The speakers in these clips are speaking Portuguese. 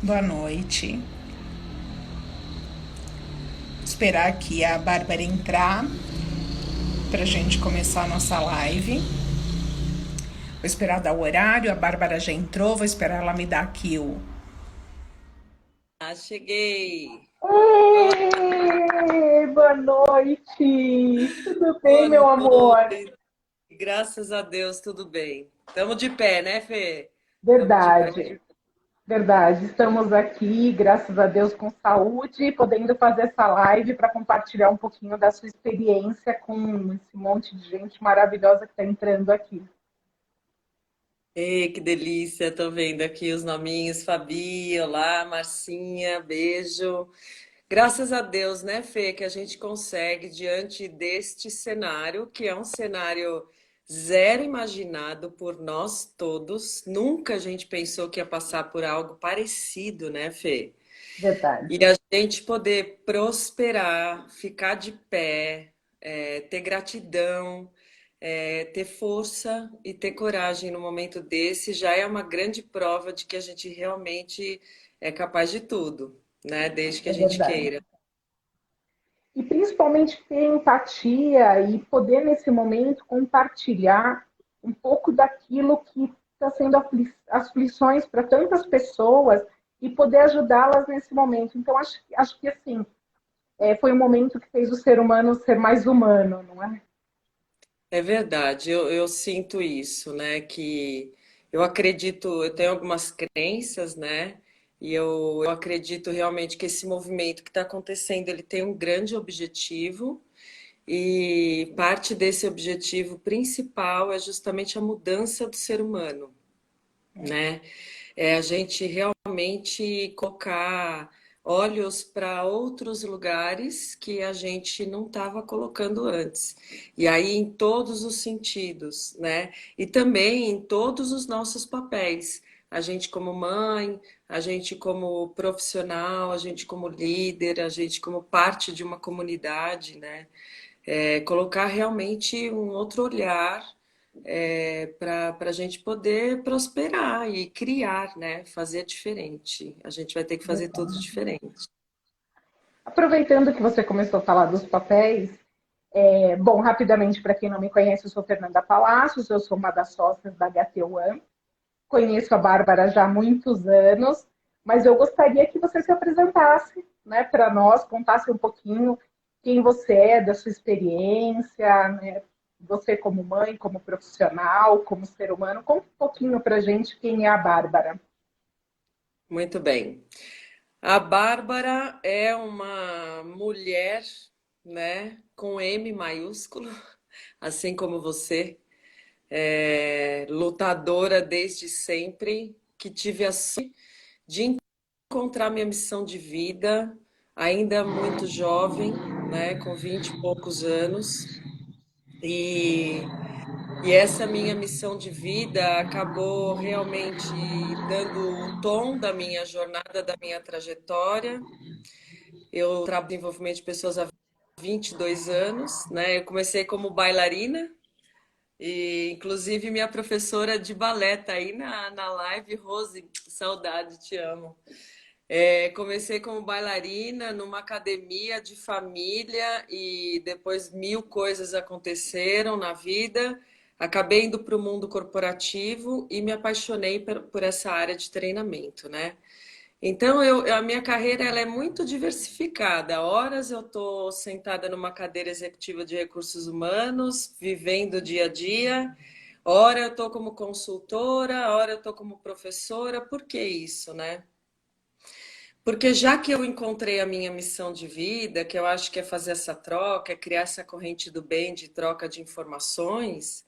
Boa noite. Esperar aqui a Bárbara entrar pra gente começar a nossa live. Vou esperar dar o horário, a Bárbara já entrou, vou esperar ela me dar aqui o. Ah, cheguei. Olá, Oi, boa noite. Tudo bem, boa meu amor? noite. Graças a Deus, tudo bem. Estamos de pé, né, Fê? Estamos de pé. Verdade, verdade. Estamos aqui, graças a Deus, com saúde, podendo fazer essa live para compartilhar um pouquinho da sua experiência com esse monte de gente maravilhosa que está entrando aqui. Ei, que delícia. Tô vendo aqui os nominhos. Fabi, olá, Marcinha, beijo. Graças a Deus, né, Fê, que a gente consegue, diante deste cenário, que é um cenário zero imaginado por nós todos. Nunca a gente pensou que ia passar por algo parecido, né, Fê? Verdade. E a gente poder prosperar, ficar de pé, ter gratidão, ter força e ter coragem no momento desse já é uma grande prova de que a gente realmente é capaz de tudo, né? Desde que a É gente verdade. queira. E principalmente ter empatia e poder, nesse momento, compartilhar um pouco daquilo que está sendo aflições para tantas pessoas e poder ajudá-las nesse momento. Então, acho que assim, foi um momento que fez o ser humano ser mais humano, não é? É verdade, eu sinto isso, né? Que eu acredito, eu tenho algumas crenças, né? E eu acredito realmente que esse movimento que está acontecendo, ele tem um grande objetivo. E parte desse objetivo principal é justamente a mudança do ser humano, né? É a gente realmente colocar olhos para outros lugares que a gente não estava colocando antes. E aí em todos os sentidos, né? E também em todos os nossos papéis. A gente como mãe, a gente como profissional, a gente como líder, a gente como parte de uma comunidade, né? Colocar realmente um outro olhar para a gente poder prosperar e criar, né? Fazer diferente. A gente vai ter que fazer tudo diferente. Aproveitando que você começou a falar dos papéis, bom, rapidamente, para quem não me conhece, eu sou Fernanda Palacios, eu sou uma das sócias da HT1. Conheço a Bárbara já há muitos anos, mas eu gostaria que você se apresentasse, né, para nós, contasse um pouquinho quem você é, da sua experiência, né, você como mãe, como profissional, como ser humano. Conta um pouquinho para a gente quem é a Bárbara. Muito bem. A Bárbara é uma mulher, né, com M maiúsculo, assim como você, lutadora desde sempre, que tive a sorte de encontrar minha missão de vida, ainda muito jovem, né, com 20 e poucos anos. E, e essa minha missão de vida acabou realmente dando o tom da minha jornada, da minha trajetória. Eu trabalho em desenvolvimento de pessoas há 22 anos, né? Eu comecei como bailarina e, inclusive, minha professora de balé tá aí na live, Rose, saudade, te amo. Comecei como bailarina numa academia de família e depois mil coisas aconteceram na vida. Acabei indo para o mundo corporativo e me apaixonei por essa área de treinamento, né? Então, a minha carreira ela é muito diversificada. Horas eu estou sentada numa cadeira executiva de recursos humanos, vivendo o dia a dia. Hora eu estou como consultora, hora eu estou como professora. Por que isso, né? Porque já que eu encontrei a minha missão de vida, que eu acho que é fazer essa troca, é criar essa corrente do bem de troca de informações,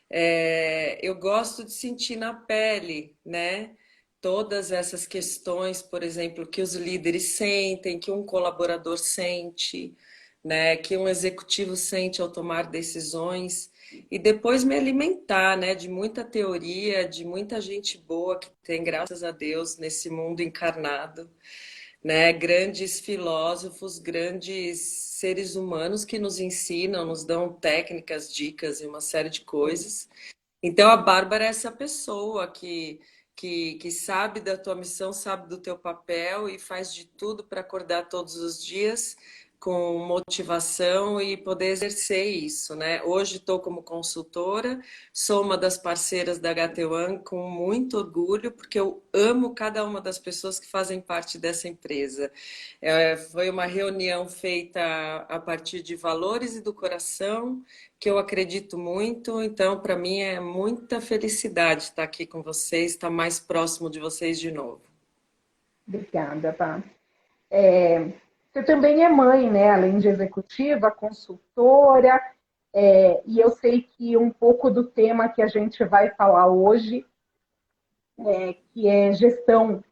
eu gosto de sentir na pele, né? Todas essas questões, por exemplo, que os líderes sentem, que um colaborador sente, né? Que um executivo sente ao tomar decisões, e depois me alimentar, né? De muita teoria, de muita gente boa que tem, graças a Deus, nesse mundo encarnado, né? Grandes filósofos, grandes seres humanos que nos ensinam, nos dão técnicas, dicas e uma série de coisas. Então a Bárbara é essa pessoa que sabe da tua missão, sabe do teu papel e faz de tudo para acordar todos os dias com motivação e poder exercer isso, né? Hoje estou como consultora, sou uma das parceiras da HT1 com muito orgulho, porque eu amo cada uma das pessoas que fazem parte dessa empresa. Foi uma reunião feita a partir de valores e do coração, que eu acredito muito, então para mim é muita felicidade estar aqui com vocês, estar mais próximo de vocês de novo. Obrigada, tá? Você também é mãe, né? Além de executiva, consultora, e eu sei que um pouco do tema que a gente vai falar hoje, que é gestão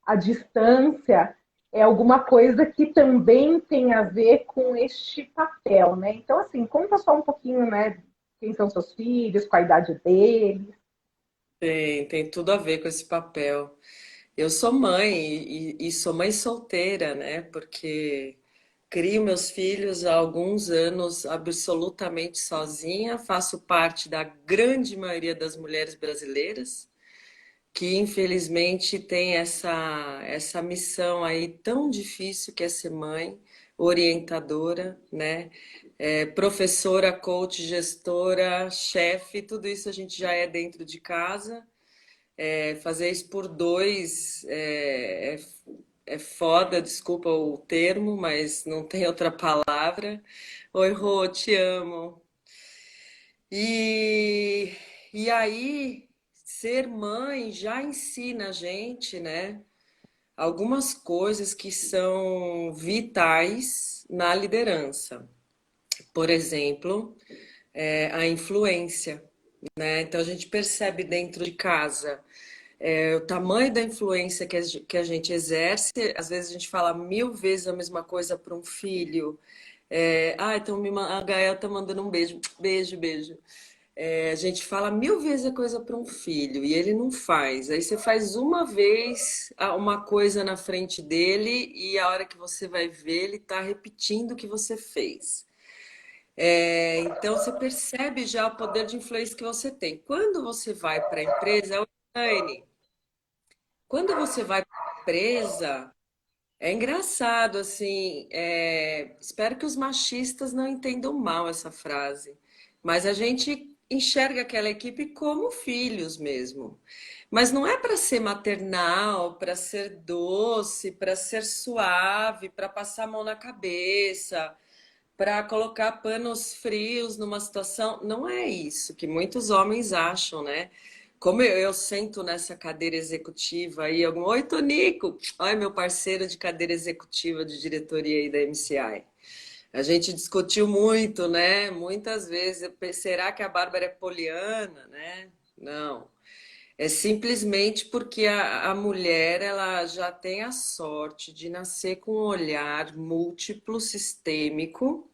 à distância, é alguma coisa que também tem a ver com este papel, né? Então, assim, conta só um pouquinho, né? Quem são seus filhos, qual a idade deles. Tem tudo a ver com esse papel. Eu sou mãe e sou mãe solteira, né? Porque crio meus filhos há alguns anos absolutamente sozinha, faço parte da grande maioria das mulheres brasileiras, que infelizmente tem essa missão aí tão difícil que é ser mãe, orientadora, né? Professora, coach, gestora, chefe, tudo isso a gente já é dentro de casa. Fazer isso por dois é foda, desculpa o termo, mas não tem outra palavra. Oi, Rô, te amo. E, e aí, ser mãe já ensina a gente, né, algumas coisas que são vitais na liderança. Por exemplo, a influência, né? Então a gente percebe dentro de casa o tamanho da influência que a gente exerce. Às vezes a gente fala 1000 vezes a mesma coisa para um filho. Então a Gael tá mandando um beijo, beijo, beijo. A gente fala 1000 vezes a coisa para um filho e ele não faz. Aí você faz uma vez uma coisa na frente dele e a hora que você vai ver, ele está repetindo o que você fez. Então você percebe já o poder de influência que você tem. Quando você vai para a empresa, Elaine, quando você vai para a empresa, é engraçado, assim, espero que os machistas não entendam mal essa frase, mas a gente enxerga aquela equipe como filhos mesmo. Mas não é para ser maternal, para ser doce, para ser suave, para passar a mão na cabeça, para colocar panos frios numa situação. Não é isso que muitos homens acham, né? Como eu sento nessa cadeira executiva aí, oi, Tonico! Olha, meu parceiro de cadeira executiva de diretoria aí da MCI. A gente discutiu muito, né? Muitas vezes, será que a Bárbara é poliana, né? Não. É simplesmente porque a mulher ela já tem a sorte de nascer com um olhar múltiplo, sistêmico,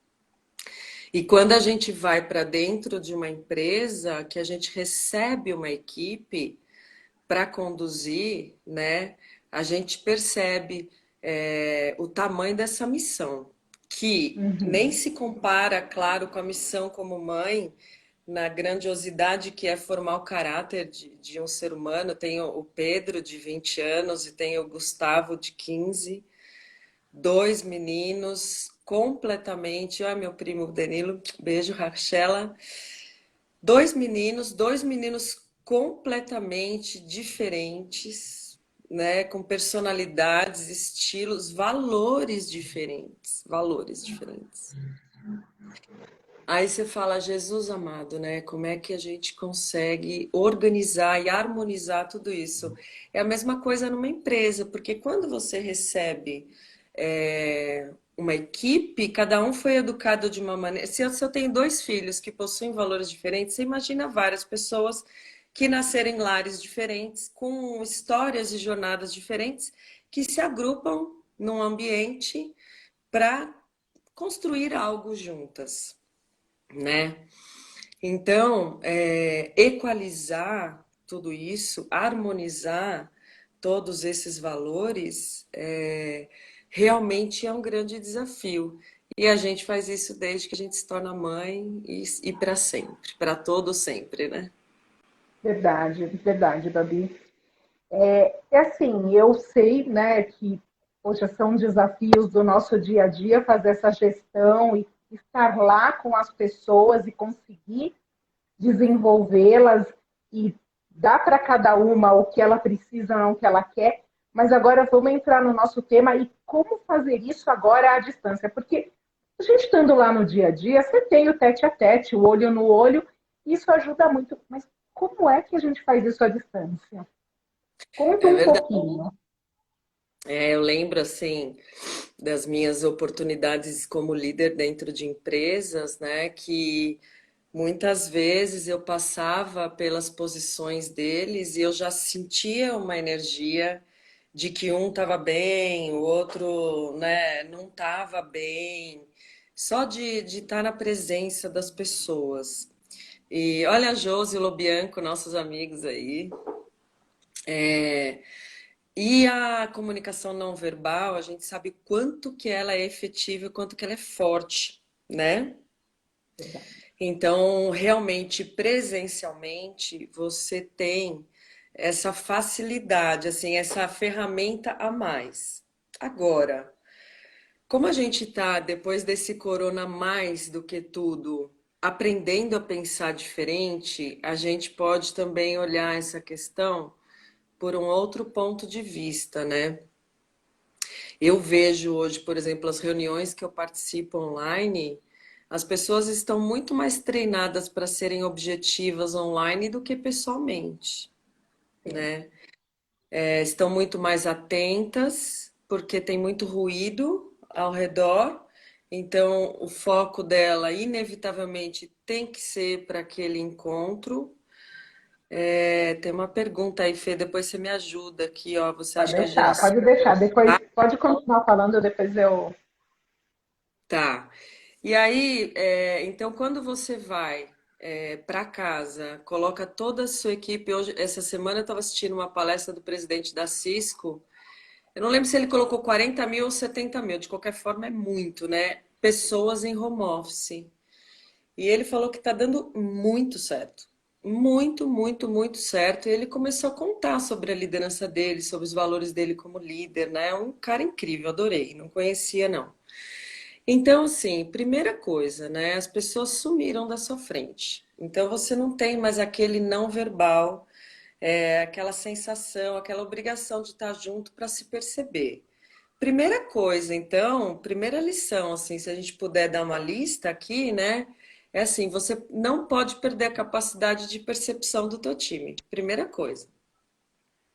e quando a gente vai para dentro de uma empresa, que a gente recebe uma equipe para conduzir, né, a gente percebe o tamanho dessa missão, que nem Uhum. se compara, claro, com a missão como mãe, na grandiosidade que é formar o caráter de um ser humano. Tem o Pedro, de 20 anos, e tem o Gustavo, de 15. Dois meninos completamente. Olha, meu primo Danilo, beijo, Rachela. Dois meninos completamente diferentes, né? Com personalidades, estilos, valores diferentes. Valores diferentes. Aí você fala, Jesus amado, né? Como é que a gente consegue organizar e harmonizar tudo isso? É a mesma coisa numa empresa, porque quando você recebe uma equipe, cada um foi educado de uma maneira. Se eu tenho dois filhos que possuem valores diferentes, você imagina várias pessoas que nasceram em lares diferentes, com histórias e jornadas diferentes, que se agrupam num ambiente para construir algo juntas, né? Então, equalizar tudo isso, harmonizar todos esses valores, realmente é um grande desafio. E a gente faz isso desde que a gente se torna mãe e para sempre, para todo sempre, né? Verdade, verdade, Babi. É assim, eu sei, né, que, poxa, são desafios do nosso dia a dia fazer essa gestão e estar lá com as pessoas e conseguir desenvolvê-las e dar para cada uma o que ela precisa, não o que ela quer. Mas agora vamos entrar no nosso tema e como fazer isso agora à distância, porque a gente estando lá no dia a dia, você tem o tete a tete, o olho no olho, isso ajuda muito. Mas como é que a gente faz isso à distância? Conta É um verdade. pouquinho. Eu lembro, assim, das minhas oportunidades como líder dentro de empresas, né, que muitas vezes eu passava pelas posições deles e eu já sentia uma energia de que um estava bem, o outro, né, não estava bem, só de estar na presença das pessoas. E olha a Josi e o Lobianco, nossos amigos aí. E a comunicação não verbal, a gente sabe quanto que ela é efetiva e quanto que ela é forte, né? Então, realmente, presencialmente, você tem essa facilidade, assim, essa ferramenta a mais. Agora, como a gente está, depois desse corona mais do que tudo, aprendendo a pensar diferente, a gente pode também olhar essa questão por um outro ponto de vista, né? Eu vejo hoje, por exemplo, as reuniões que eu participo online, as pessoas estão muito mais treinadas para serem objetivas online do que pessoalmente, né? Estão muito mais atentas, porque tem muito ruído ao redor, então o foco dela, inevitavelmente, tem que ser para aquele encontro. Tem uma pergunta aí, Fê, depois você me ajuda aqui, ó. Você Pode acha que a deixar, geração. pode deixar. Depois pode continuar falando, depois eu. Tá. E aí, então, quando você vai para casa, coloca toda a sua equipe. Hoje, essa semana, eu estava assistindo uma palestra do presidente da Cisco. Eu não lembro se ele colocou 40 mil ou 70 mil, de qualquer forma, é muito, né? Pessoas em home office. E ele falou que está dando muito certo. Muito, muito, muito certo. E ele começou a contar sobre a liderança dele, sobre os valores dele como líder, né? É um cara incrível, adorei. Não conhecia, não. Então, assim, primeira coisa, né? As pessoas sumiram da sua frente. Então, você não tem mais aquele não verbal, aquela sensação, aquela obrigação de estar junto para se perceber. Primeira coisa, então, primeira lição, assim, se a gente puder dar uma lista aqui, né? É assim, você não pode perder a capacidade de percepção do teu time. Primeira coisa,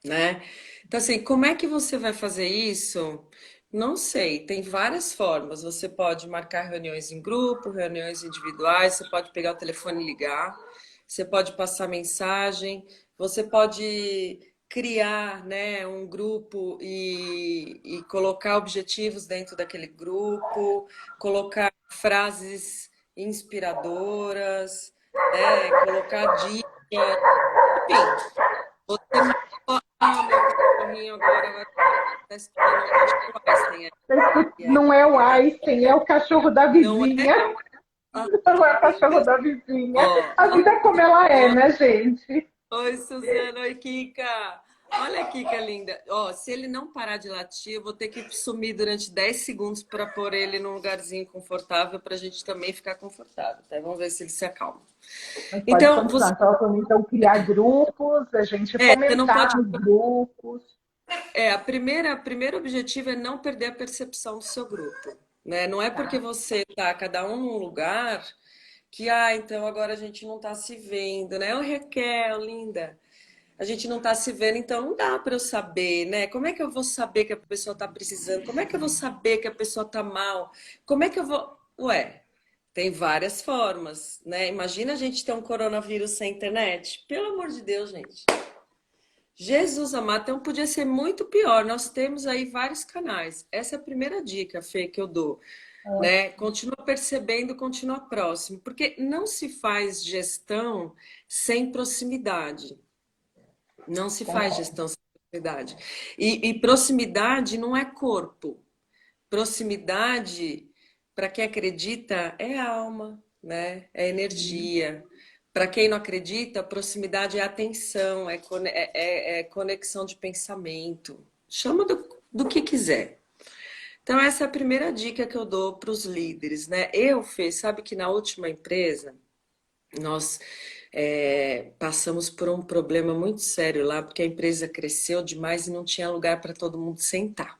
né? Então, assim, como é que você vai fazer isso? Não sei, tem várias formas. Você pode marcar reuniões em grupo, reuniões individuais, você pode pegar o telefone e ligar, você pode passar mensagem, você pode criar, né, um grupo e colocar objetivos dentro daquele grupo, colocar frases inspiradoras, né, colocar dicas, enfim. Você marcou. Ah, meu cachorrinho agora tá escutando. Acho que é o Einstein. Não é o Einstein, é o cachorro da Não é? vizinha. Ah, Não é o cachorro linda. da vizinha. Ó, A vida é como ela é, né, gente? oi, Suzana. Oi, Kika. Olha a Kika linda. Ó, se ele não parar de latir, eu vou ter que sumir durante 10 segundos para pôr ele num lugarzinho confortável para a gente também ficar confortável, tá? Vamos ver se ele se acalma. Mas pode Então, continuar. Então, criar grupos, a gente você não fomentar pode. nos grupos. O primeiro objetivo é não perder a percepção do seu grupo, né? Não é porque Tá, você tá cada um num lugar que, então agora a gente não tá se vendo, né? Ô Raquel, linda, a gente não tá se vendo, então não dá para eu saber, né? Como é que eu vou saber que a pessoa tá precisando? Como é que eu vou saber que a pessoa tá mal? Como é que eu vou. Ué, tem várias formas, né? Imagina a gente ter um coronavírus sem internet. Pelo amor de Deus, gente. Jesus amado, então podia ser muito pior. Nós temos aí vários canais. Essa é a primeira dica, Fê, que eu dou, né? ótimo. Continua percebendo, continua próximo, porque não se faz gestão sem proximidade. Não se faz Concordo. gestão sem proximidade. E proximidade não é corpo. Proximidade, para quem acredita, é alma, né? É energia. para quem não acredita, proximidade é atenção, é conexão de pensamento. Chama do que quiser. Então, essa é a primeira dica que eu dou para os líderes, né? Fê, sabe que na última empresa, nós passamos por um problema muito sério lá, porque a empresa cresceu demais e não tinha lugar para todo mundo sentar.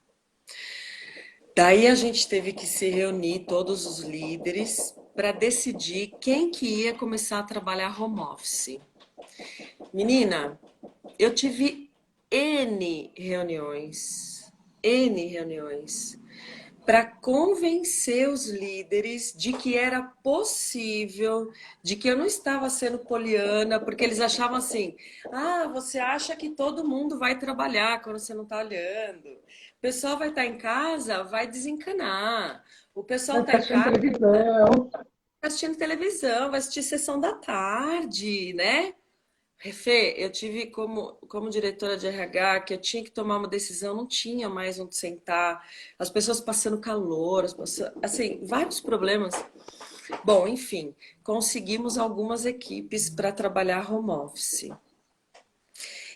Daí a gente teve que se reunir, todos os líderes, para decidir quem que ia começar a trabalhar home office. Menina, eu tive N reuniões para convencer os líderes de que era possível, de que eu não estava sendo poliana, porque eles achavam assim: ah, você acha que todo mundo vai trabalhar quando você não está olhando. O pessoal vai estar em casa, vai desencanar. O pessoal está em casa, televisão. vai assistindo televisão, vai assistir sessão da tarde, né? Fê, eu tive como diretora de RH que eu tinha que tomar uma decisão, não tinha mais onde sentar, as pessoas passando calor, assim, vários problemas. Bom, enfim, conseguimos algumas equipes para trabalhar home office.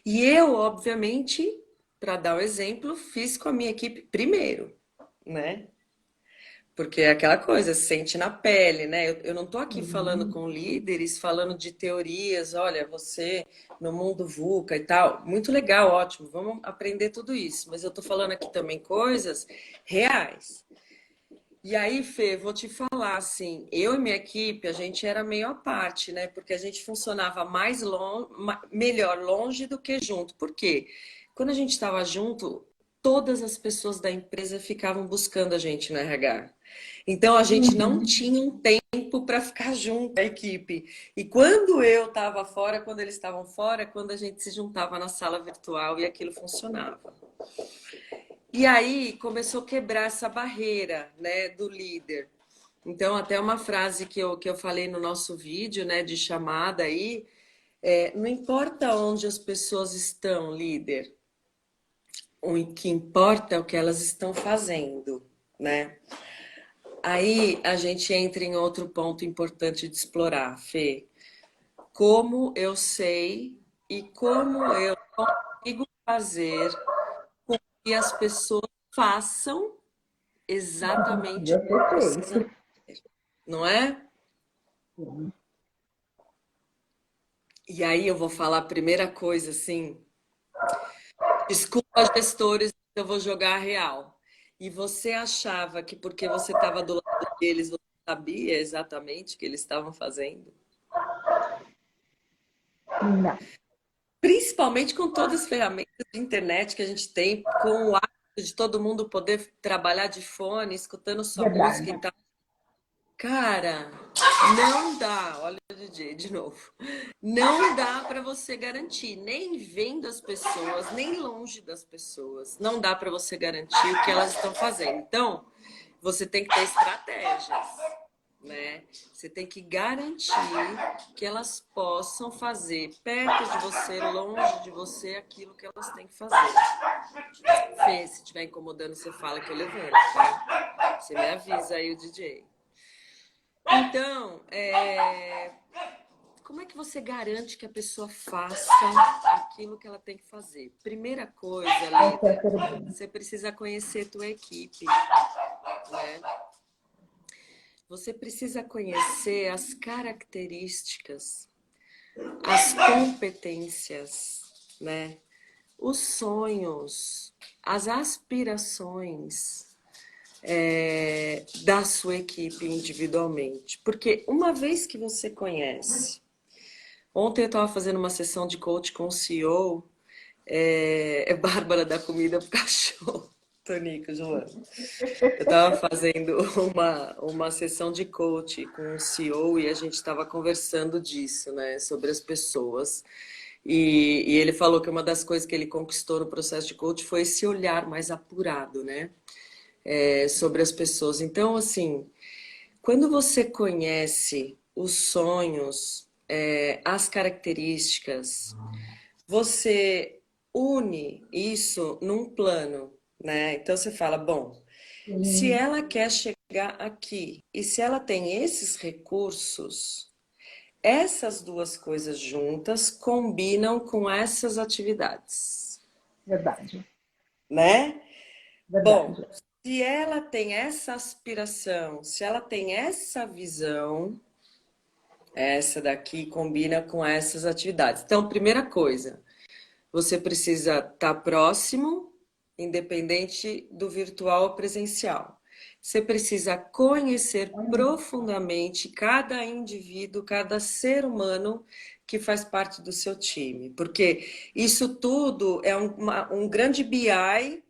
E eu, obviamente, para dar o exemplo, fiz com a minha equipe primeiro, né? Porque é aquela coisa, sente na pele, né? Eu não estou aqui falando com líderes, falando de teorias, olha, você no mundo VUCA e tal. Muito legal, ótimo, vamos aprender tudo isso. Mas eu estou falando aqui também coisas reais. E aí, Fê, vou te falar assim, eu e minha equipe, a gente era meio à parte, né? Porque a gente funcionava melhor longe do que junto. Por quê? Quando a gente estava junto, todas as pessoas da empresa ficavam buscando a gente no RH. Então a gente não tinha um tempo para ficar junto, a equipe. E quando eu estava fora, quando eles estavam fora, quando a gente se juntava na sala virtual e aquilo funcionava. E aí começou a quebrar essa barreira, né, do líder. Então, até uma frase que eu falei no nosso vídeo, né, de chamada aí, não importa onde as pessoas estão, líder, o que importa é o que elas estão fazendo, né? Aí a gente entra em outro ponto importante de explorar, Fê. Como eu sei e como eu consigo fazer com que as pessoas façam exatamente o que precisam, não é? E aí eu vou falar a primeira coisa assim, desculpa, gestores, eu vou jogar a real. E você achava que porque você estava do lado deles, você sabia exatamente o que eles estavam fazendo? Não. Principalmente com todas as ferramentas de internet que a gente tem, com o hábito de todo mundo poder trabalhar de fone, escutando sua música e Verdade. tal. Cara, não dá, olha o DJ de novo. Não dá para você garantir, nem vendo as pessoas, nem longe das pessoas. Não dá para você garantir o que elas estão fazendo. Então, você tem que ter estratégias, né? Você tem que garantir que elas possam fazer perto de você, longe de você, aquilo que elas têm que fazer. Fê, se estiver incomodando, você fala que eu levanto, tá? Você me avisa aí, o DJ. Então, como é que você garante que a pessoa faça aquilo que ela tem que fazer? Primeira coisa, líder, você precisa conhecer a tua equipe, né? Você precisa conhecer as características, as competências, né? Os sonhos, as aspirações da sua equipe individualmente. Porque uma vez que você conhece... Ontem eu estava fazendo uma sessão de coach com o CEO, Bárbara da Comida pro Cachorro. Tonico, Joana. Eu estava fazendo uma sessão de coach com o CEO e a gente estava conversando disso, né? Sobre as pessoas. E ele falou que uma das coisas que ele conquistou no processo de coach foi esse olhar mais apurado, né? Sobre as pessoas. Então, assim, quando você conhece os sonhos, as características, você une isso num plano, né? Então você fala, bom, se ela quer chegar aqui e se ela tem esses recursos, essas duas coisas juntas combinam com essas atividades, Verdade, né? Bom, verdade. se ela tem essa aspiração, se ela tem essa visão, essa daqui combina com essas atividades. Então, primeira coisa, você precisa estar próximo, independente do virtual ou presencial. Você precisa conhecer profundamente cada indivíduo, cada ser humano que faz parte do seu time, porque isso tudo é um grande BI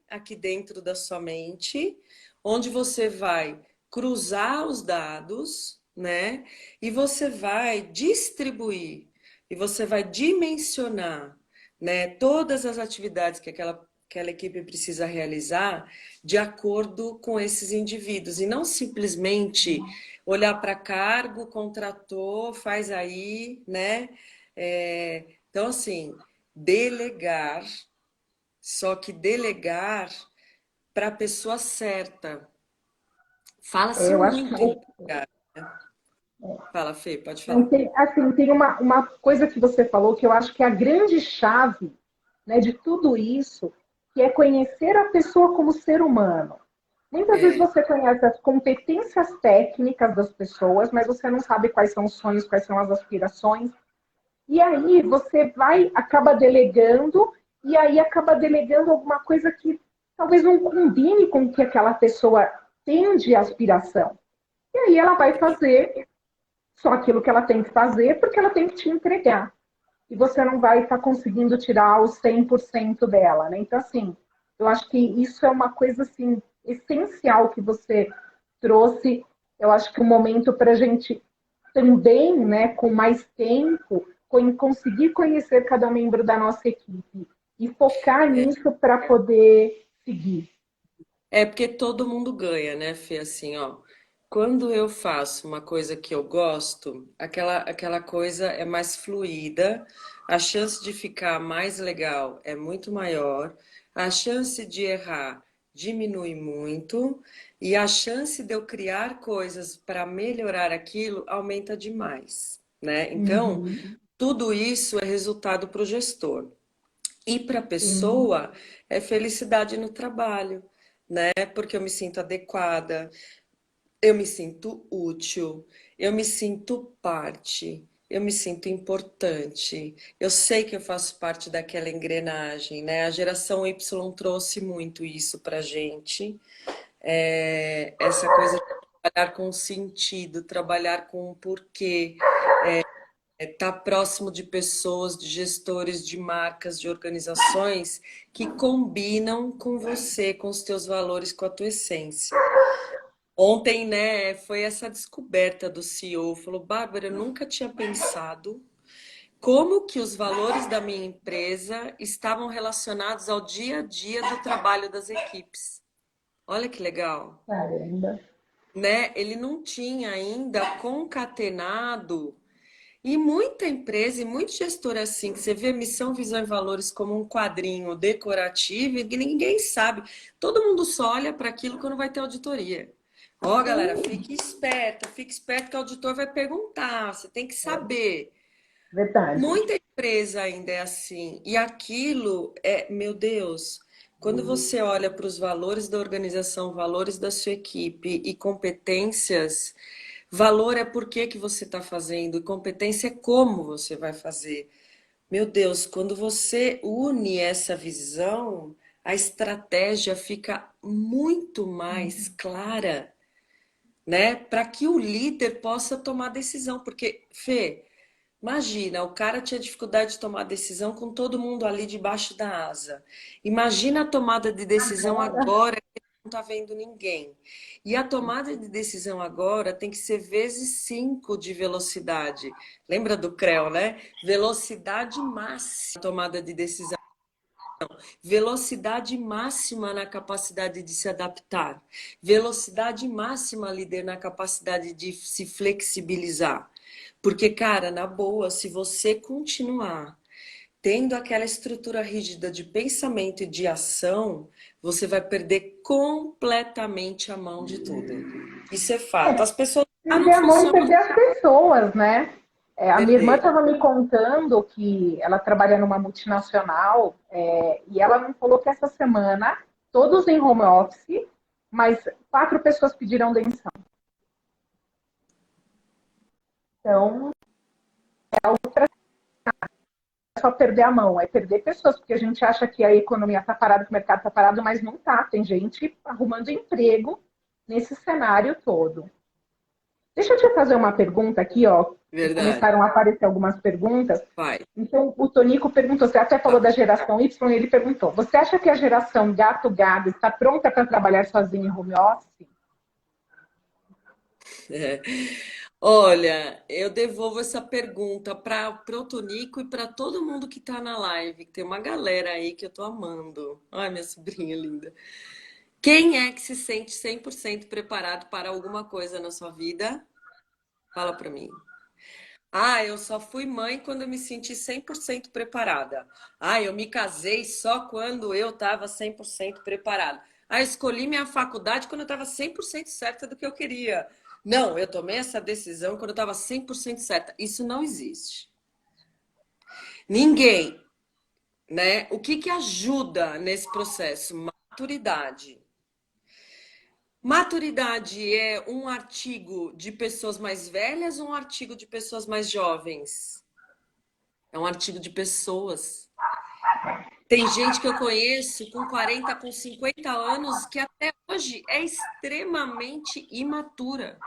aqui dentro da sua mente, onde você vai cruzar os dados, né? E você vai distribuir, e você vai dimensionar, né, todas as atividades que aquela equipe precisa realizar de acordo com esses indivíduos e não simplesmente olhar para cargo, contratou, faz aí, né? Então, assim, delegar, só que delegar para a pessoa certa. Fala-se Eu acho que muito em delegar. Fala, Fê, pode não falar. tem, assim, tem uma coisa que você falou que eu acho que é a grande chave, né, de tudo isso, que é conhecer a pessoa como ser humano. Muitas vezes É, você conhece as competências técnicas das pessoas, mas você não sabe quais são os sonhos, quais são as aspirações. E aí você vai, acaba delegando, e aí acaba delegando alguma coisa que talvez não combine com o que aquela pessoa tem de aspiração. E aí ela vai fazer só aquilo que ela tem que fazer, porque ela tem que te entregar. E você não vai estar conseguindo tirar os 100% dela, né? Então, assim, eu acho que isso é uma coisa, assim, essencial que você trouxe. Eu acho que o momento para a gente também, né, com mais tempo, conseguir conhecer cada membro da nossa equipe e focar nisso para poder seguir. É porque todo mundo ganha, né, Fê? Assim, ó. Quando eu faço uma coisa que eu gosto, aquela coisa é mais fluida, a chance de ficar mais legal é muito maior, a chance de errar diminui muito e a chance de eu criar coisas para melhorar aquilo aumenta demais, né? Então, Uhum, tudo isso é resultado para o gestor. E para a sim. pessoa é felicidade no trabalho, né? Porque eu me sinto adequada, eu me sinto útil, eu me sinto parte, eu me sinto importante. Eu sei que eu faço parte daquela engrenagem, né? A geração Y trouxe muito isso para gente, essa coisa de trabalhar com sentido, trabalhar com um porquê, estar próximo de pessoas, de gestores, de marcas, de organizações que combinam com você, com os teus valores, com a tua essência. Ontem, né, foi essa descoberta do CEO, falou, Bárbara, eu nunca tinha pensado como que os valores da minha empresa estavam relacionados ao dia a dia do trabalho das equipes. Olha que legal, Caramba. né? Ele não tinha ainda concatenado. E muita empresa e muito gestor é assim, que você vê missão, visão e valores como um quadrinho decorativo e que ninguém sabe. Todo mundo só olha para aquilo quando vai ter auditoria. Ó, galera, fique esperto que o auditor vai perguntar, você tem que saber. Verdade. Muita empresa ainda é assim. E aquilo é, meu Deus, quando você olha para os valores da organização, valores da sua equipe e competências, valor é por que que você está fazendo, e competência é como você vai fazer. Meu Deus, quando você une essa visão, a estratégia fica muito mais clara, né? Para que o líder possa tomar decisão. Porque, Fê, imagina, o cara tinha dificuldade de tomar decisão com todo mundo ali debaixo da asa. Imagina a tomada de decisão Agora, agora que não está vendo ninguém. E a tomada de decisão agora tem que ser vezes 5 de velocidade. Lembra do CREO, né? Velocidade máxima, tomada de decisão. Velocidade máxima na capacidade de se adaptar. Velocidade máxima, líder, na capacidade de se flexibilizar. Porque, cara, na boa, se você continuar tendo aquela estrutura rígida de pensamento e de ação, você vai perder completamente a mão de tudo. Isso é fato. As pessoas já perder não a mão, funcionam. perder as pessoas, né? A minha irmã Perder. estava me contando que ela trabalha numa multinacional e ela me falou que essa semana, todos em home office, mas 4 pessoas pediram demissão. Então, é só perder a mão, é perder pessoas, porque a gente acha que a economia está parada, que o mercado está parado, mas não está. Tem gente arrumando emprego nesse cenário todo. Deixa eu te fazer uma pergunta aqui, ó, que Verdade. começaram a aparecer algumas perguntas. Vai. Então, o Tonico perguntou, você até falou Tá. da geração Y, e ele perguntou, você acha que a geração gato-gado está pronta para trabalhar sozinha em home office? É. Olha, eu devolvo essa pergunta para o Tonico e para todo mundo que está na live, que tem uma galera aí que eu tô amando. Ai, minha sobrinha linda. Quem é que se sente 100% preparado para alguma coisa na sua vida? Fala para mim. Ah, eu só fui mãe quando eu me senti 100% preparada. Ah, eu me casei só quando eu estava 100% preparada. Ah, eu escolhi minha faculdade quando eu estava 100% certa do que eu queria. Não, eu tomei essa decisão quando eu estava 100% certa. Isso não existe. Ninguém, né? O que que ajuda nesse processo? Maturidade. Maturidade é um artigo de pessoas mais velhas ou um artigo de pessoas mais jovens? É um artigo de pessoas. Tem gente que eu conheço com 40, com 50 anos que até hoje é extremamente imatura.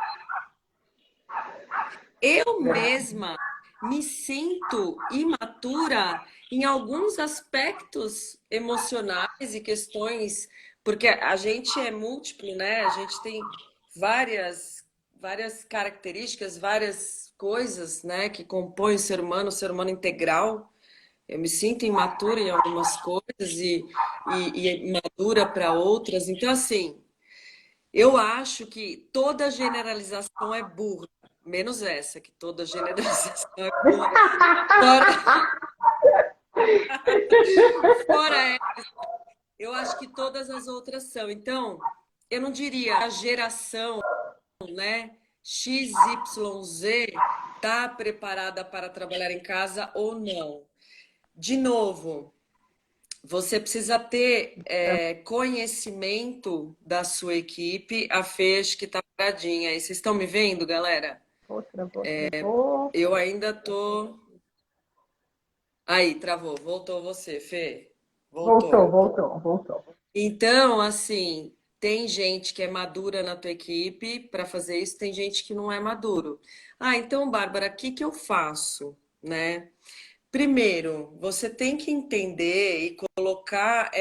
Eu mesma me sinto imatura em alguns aspectos emocionais e questões, porque a gente é múltiplo, né? A gente tem várias características, várias coisas, né, que compõem o ser humano integral. Eu me sinto imatura em algumas coisas e madura para outras. Então, assim, eu acho que toda generalização é burra, menos essa, que toda generalização é burra. Fora, fora essa, eu acho que todas as outras são. Então, eu não diria a geração, né, XYZ está preparada para trabalhar em casa ou não. De novo, você precisa ter conhecimento da sua equipe. A Fê, acho que tá paradinha aí. Vocês estão me vendo, galera? Travou. Eu ainda tô. Aí, travou. Voltou você, Fê. Voltou, Voltou. voltou, voltou. Então, assim, tem gente que é madura na tua equipe para fazer isso, tem gente que não é maduro. Ah, então, Bárbara, o que que eu faço, né? Primeiro, você tem que entender e colocar,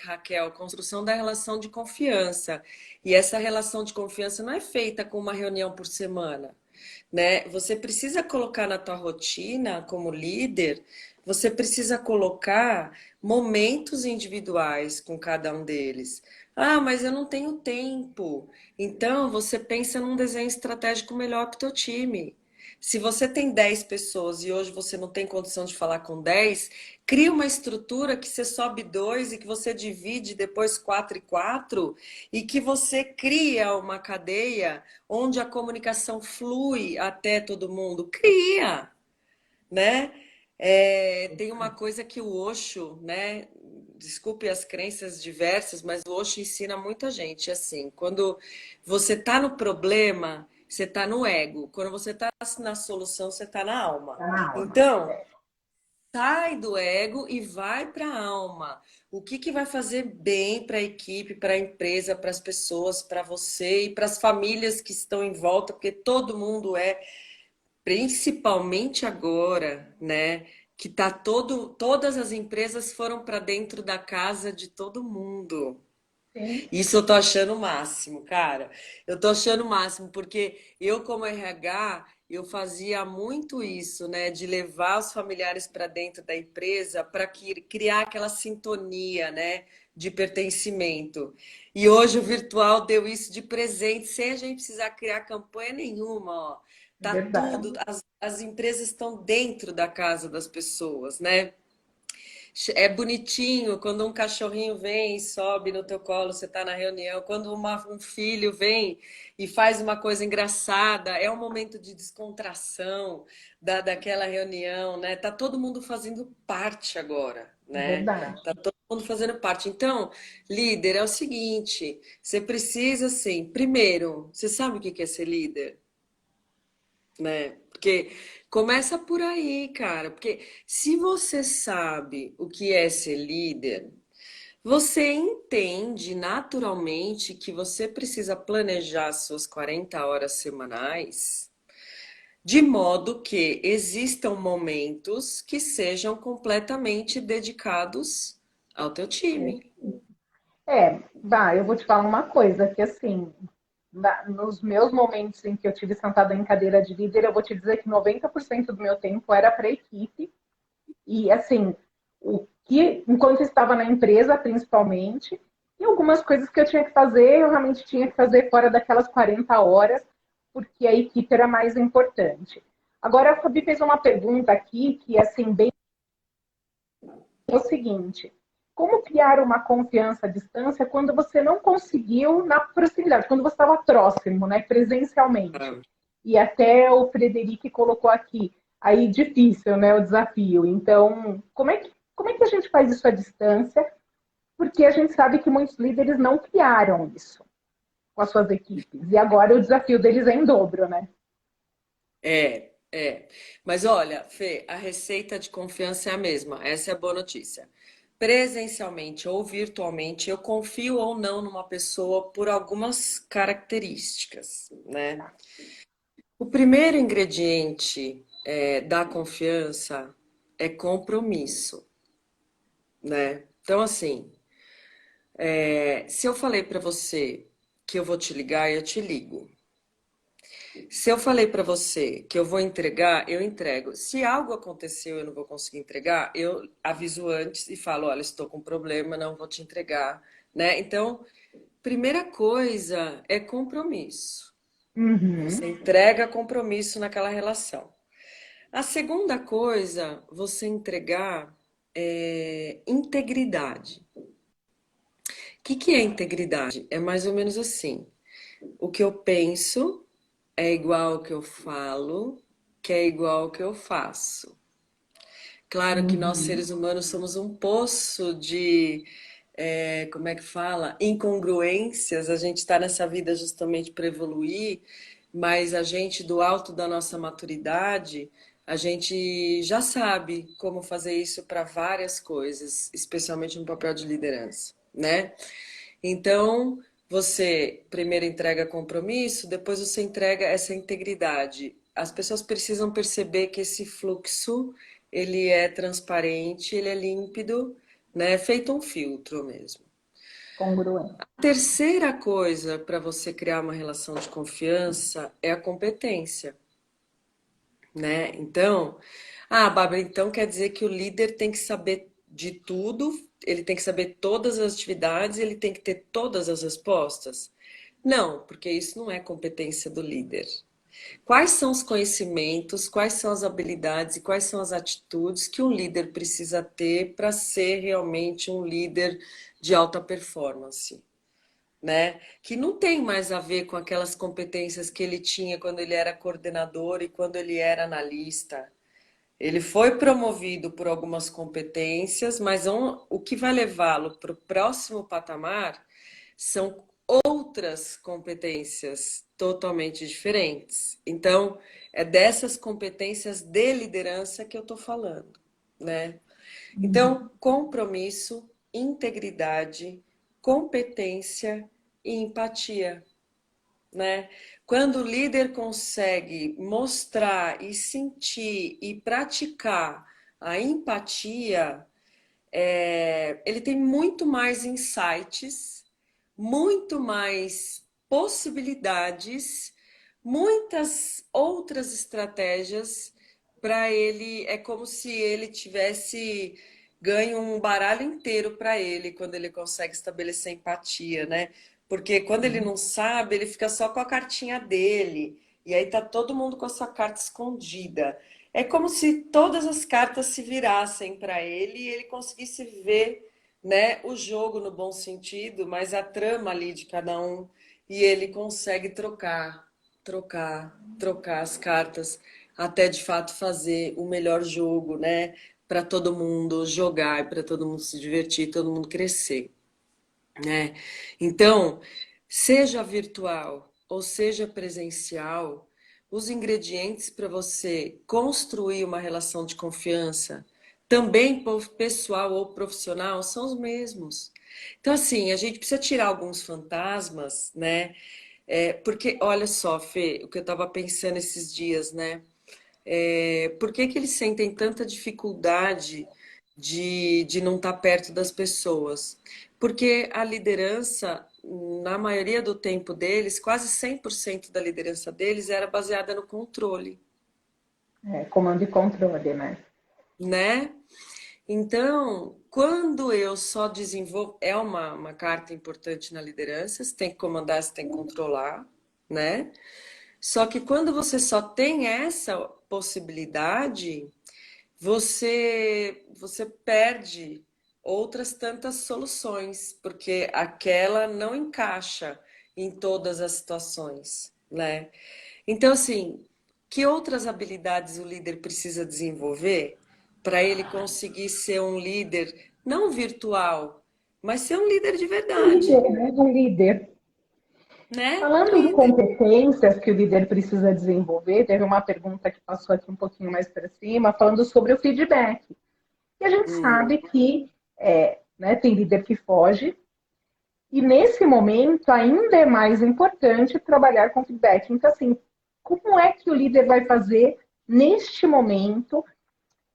Raquel, a construção da relação de confiança. E essa relação de confiança não é feita com uma reunião por semana, né? Você precisa colocar na tua rotina, como líder, você precisa colocar momentos individuais com cada um deles. Ah, mas eu não tenho tempo. Então, você pensa num desenho estratégico melhor para o teu time. Se você tem 10 pessoas e hoje você não tem condição de falar com 10, cria uma estrutura que você sobe dois e que você divide depois 4 e 4 e que você cria uma cadeia onde a comunicação flui até todo mundo. Cria, né? Tem uma coisa que o Osho, né? Desculpe as crenças diversas, mas o Osho ensina muita gente assim, quando você está no problema, você está no ego. Quando você está na solução, você está na alma. Tá na alma. Então, sai do ego e vai para a alma. O que que vai fazer bem para a equipe, para a empresa, para as pessoas, para você e para as famílias que estão em volta, porque todo mundo principalmente agora, né? Que tá todas as empresas foram para dentro da casa de todo mundo. Sim. Isso eu tô achando o máximo, cara. Eu tô achando o máximo, porque eu, como RH, eu fazia muito isso, né? De levar os familiares para dentro da empresa para criar aquela sintonia, né? De pertencimento. E hoje o virtual deu isso de presente, sem a gente precisar criar campanha nenhuma, ó. Tá tudo, Verdade. as empresas estão dentro da casa das pessoas, né? É bonitinho quando um cachorrinho vem e sobe no teu colo, você está na reunião. Quando um filho vem e faz uma coisa engraçada, é um momento de descontração daquela reunião, né? Tá todo mundo fazendo parte agora, né? Verdade. Tá todo mundo fazendo parte. Então, líder, é o seguinte, você precisa, assim, primeiro, você sabe o que é ser líder? Né? Porque começa por aí, cara. Porque se você sabe o que é ser líder, você entende naturalmente que você precisa planejar suas 40 horas semanais de modo que existam momentos que sejam completamente dedicados ao teu time. Eu vou te falar uma coisa, que assim, nos meus momentos em que eu tive sentada em cadeira de líder, eu vou te dizer que 90% do meu tempo era para a equipe. E assim, o que, enquanto eu estava na empresa, principalmente, e algumas coisas que eu tinha que fazer, eu realmente tinha que fazer fora daquelas 40 horas, porque a equipe era mais importante. Agora, a Fabi fez uma pergunta aqui que, assim, bem é o seguinte: como criar uma confiança à distância quando você não conseguiu na proximidade, quando você estava próximo, né, presencialmente? E até o Frederico colocou aqui, aí difícil, né, o desafio. Então, como é que a gente faz isso à distância? Porque a gente sabe que muitos líderes não criaram isso com as suas equipes. E agora o desafio deles é em dobro, né? É. Mas olha, Fê, a receita de confiança é a mesma. Essa é a boa notícia. Presencialmente ou virtualmente, eu confio ou não numa pessoa por algumas características, né? O primeiro ingrediente da confiança é compromisso, né? Então, assim, se eu falei para você que eu vou te ligar, eu te ligo. Se eu falei para você que eu vou entregar, eu entrego. Se algo aconteceu e eu não vou conseguir entregar, eu aviso antes e falo, olha, estou com problema, não vou te entregar, né? Então, primeira coisa é compromisso. Uhum. Você entrega compromisso naquela relação. A segunda coisa, você entregar integridade. O que é integridade? É mais ou menos assim. O que eu penso é igual ao que eu falo, que é igual ao que eu faço. Claro que nós Uhum. seres humanos somos um poço de, como é que fala? Incongruências. A gente está nessa vida justamente para evoluir, mas a gente, do alto da nossa maturidade, a gente já sabe como fazer isso para várias coisas, especialmente no papel de liderança, né? Então, você primeiro entrega compromisso, depois você entrega essa integridade. As pessoas precisam perceber que esse fluxo, ele é transparente, ele é límpido, né? Feito um filtro mesmo. Congruente. A terceira coisa para você criar uma relação de confiança é a competência, né? Então, Bárbara, então quer dizer que o líder tem que saber de tudo, ele tem que saber todas as atividades, ele tem que ter todas as respostas? Não, porque isso não é competência do líder. Quais são os conhecimentos, quais são as habilidades e quais são as atitudes que um líder precisa ter para ser realmente um líder de alta performance? Né? Que não tem mais a ver com aquelas competências que ele tinha quando ele era coordenador e quando ele era analista. Ele foi promovido por algumas competências, mas o que vai levá-lo para o próximo patamar são outras competências totalmente diferentes. Então, é dessas competências de liderança que eu estou falando, né? Então, compromisso, integridade, competência e empatia, né? Quando o líder consegue mostrar e sentir e praticar a empatia, ele tem muito mais insights, muito mais possibilidades, muitas outras estratégias para ele. É como se ele tivesse ganho um baralho inteiro para ele quando ele consegue estabelecer empatia, né? Porque quando ele não sabe, ele fica só com a cartinha dele. E aí tá todo mundo com a sua carta escondida. é como se todas as cartas se virassem para ele e ele conseguisse ver, né, o jogo no bom sentido, mas a trama ali de cada um, e ele consegue trocar as cartas até de fato fazer o melhor jogo, né, para todo mundo jogar, para todo mundo se divertir, todo mundo crescer, né? Então, seja virtual ou seja presencial, os ingredientes para você construir uma relação de confiança, também pessoal ou profissional, são os mesmos. Então, assim, a gente precisa tirar alguns fantasmas, né? Porque, olha só, Fê, o que eu estava pensando esses dias, né? Por que que eles sentem tanta dificuldade de não estar perto das pessoas? Porque a liderança, na maioria do tempo deles, quase 100% da liderança deles era baseada no controle, Comando e controle, né? né? Então, quando eu só desenvolvo, é uma carta importante na liderança, você tem que comandar, você tem que controlar, né? Só que quando você só tem essa possibilidade, você perde outras tantas soluções, porque aquela não encaixa em todas as situações, né? Então, assim, que outras habilidades o líder precisa desenvolver para ele conseguir ser um líder não virtual, mas ser um líder de Um líder, verdade, né? Um líder. né? Um Falando em líder. competências que o líder precisa desenvolver, teve uma pergunta que passou aqui um pouquinho mais para cima, falando sobre o feedback. E a gente sabe que né, tem líder que foge, e nesse momento ainda é mais importante trabalhar com feedback. Então, assim, como é que o líder vai fazer neste momento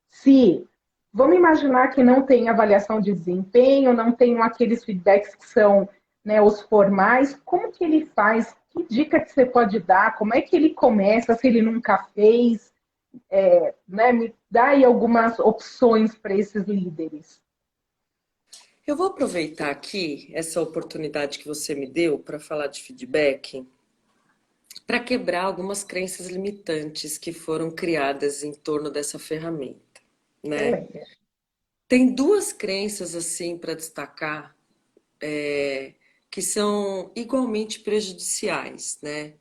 se vamos imaginar que não tem avaliação de desempenho, não tem aqueles feedbacks que são, né, os formais, como que ele faz? Que dica que você pode dar? Como é que ele começa, se ele nunca fez? Né, me dá aí algumas opções para esses líderes. Eu vou aproveitar aqui essa oportunidade que você me deu para falar de feedback, para quebrar algumas crenças limitantes que foram criadas em torno dessa ferramenta, né? Excelente. Tem duas crenças assim para destacar, que são igualmente prejudiciais, né?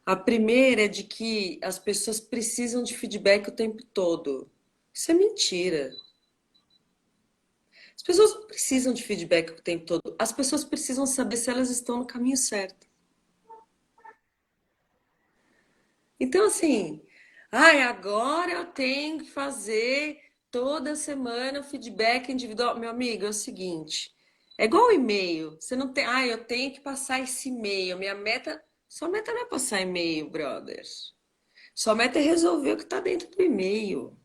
A primeira é de que as pessoas precisam de feedback o tempo todo. Isso é mentira. As pessoas não precisam de feedback o tempo todo. As pessoas precisam saber se elas estão no caminho certo. Então, assim, ai, agora eu tenho que fazer toda semana feedback individual. Meu amigo, é o seguinte, é igual o e-mail. Você não tem, ah, eu tenho que passar esse e-mail. Sua meta não é passar e-mail, brother. Sua meta é resolver o que está dentro do e-mail.